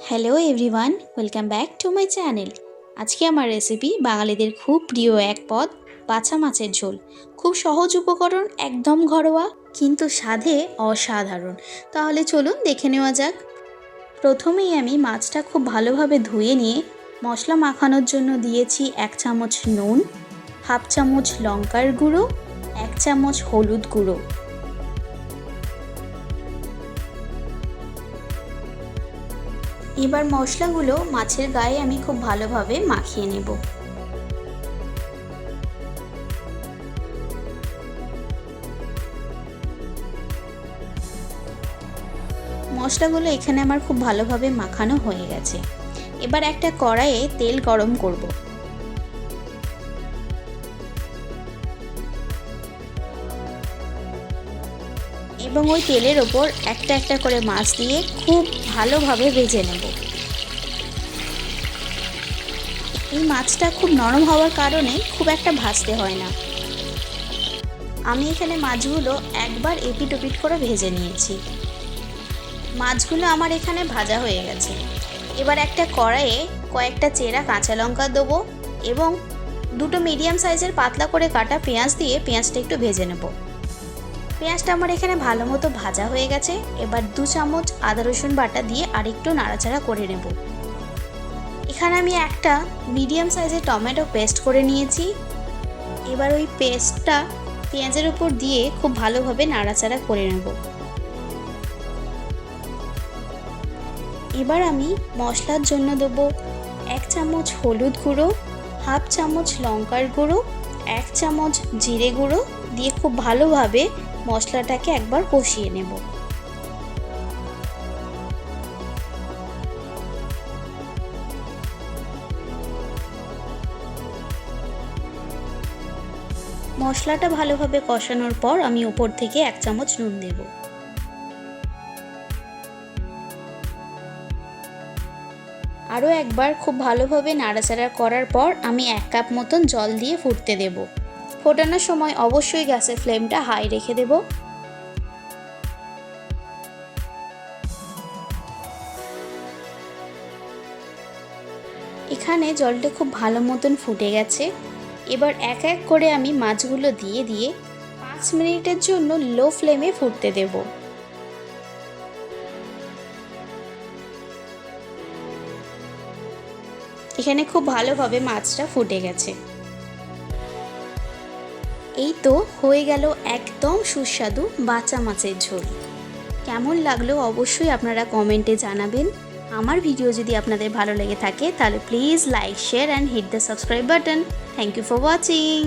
Hello everyone, welcome back to my channel. আজকে আমার recipe বাঙালিদের খুব প্রিয় এক পদ, বাছা মাছের ঝোল। খুব সহজ উপকরণ, একদম ঘরোয়া, কিন্তু স্বাদে অসাধারণ। তাহলে চলুন দেখে নেওয়া যাক। প্রথমেই আমি মাছটা খুব ভালোভাবে ধুয়ে নিয়ে মশলা মাখানোর জন্য দিয়েছি 1 চামচ নুন, হাফ চামচ লঙ্কার গুঁড়ো, 1 চামচ হলুদ গুঁড়ো। এবার মশলাগুলো মাছের গায়ে আমি খুব ভালোভাবে মাখিয়ে নেব। মশলাগুলো এখানে আমার খুব ভালোভাবে মাখানো হয়ে গেছে। এবার একটা কড়াইয়ে তেল গরম করব। এবং ওই তেলের ওপর একটা একটা করে মাছ দিয়ে খুব ভালোভাবে ভেজে নেব। এই মাছটা খুব নরম হওয়ার কারণে খুব একটা ভাজতে হয় না। আমি এখানে মাছগুলো একবার এপিট ওপিট করে ভেজে নিয়েছি। মাছগুলো আমার এখানে ভাজা হয়ে গেছে। এবার একটা কড়াইয়ে কয়েকটা চেরা কাঁচা লঙ্কা দেবো এবং দুটো মিডিয়াম সাইজের পাতলা করে কাটা পেঁয়াজ দিয়ে পেঁয়াজটা একটু ভেজে নেব। পেঁয়াজটা আমার এখানে ভালো মতো ভাজা হয়ে গেছে। এবার 2 চামচ আদা রসুন বাটা দিয়ে আরেকটু নাড়াচাড়া করে নেব। এখানে আমি একটা মিডিয়াম সাইজের টমেটো পেস্ট করে নিয়েছি। এবার ওই পেস্টটা পেঁয়াজের উপর দিয়ে খুব ভালোভাবে নাড়াচাড়া করে নেব। এবার আমি মশলার জন্য দেবো 1 চামচ হলুদ গুঁড়ো, হাফ চামচ লঙ্কার গুঁড়ো, 1 চামচ জিরে গুঁড়ো দিয়ে খুব ভালোভাবে মশলাটাকে একবার কষিয়ে নেব। মশলাটা ভালোভাবে কষানোর পর আমি উপর থেকে 1 চামচ নুন দেব। আরও একবার খুব ভালোভাবে নাড়াচাড়া করার পর আমি 1 কাপ মতন জল দিয়ে ফুটতে দেব। ফোটানোর সময় অবশ্যই গ্যাসের ফ্লেমটা হাই রেখে দেব। এখানে জলটা খুব ভালো মতন ফুটে গেছে। এবার এক এক করে আমি মাছগুলো দিয়ে 5 মিনিটের জন্য লো ফ্লেমে ফুটতে দেব। এখানে খুব ভালোভাবে মাছটা ফুটে গেছে। এই তো হয়ে গেল একদম সুস্বাদু বাছা মাছের ঝোল। কেমন লাগলো অবশ্যই আপনারা কমেন্টে জানাবেন। আমার ভিডিও যদি আপনাদের ভালো লেগে থাকে তাহলে please like, share and hit the subscribe button. Thank you for watching.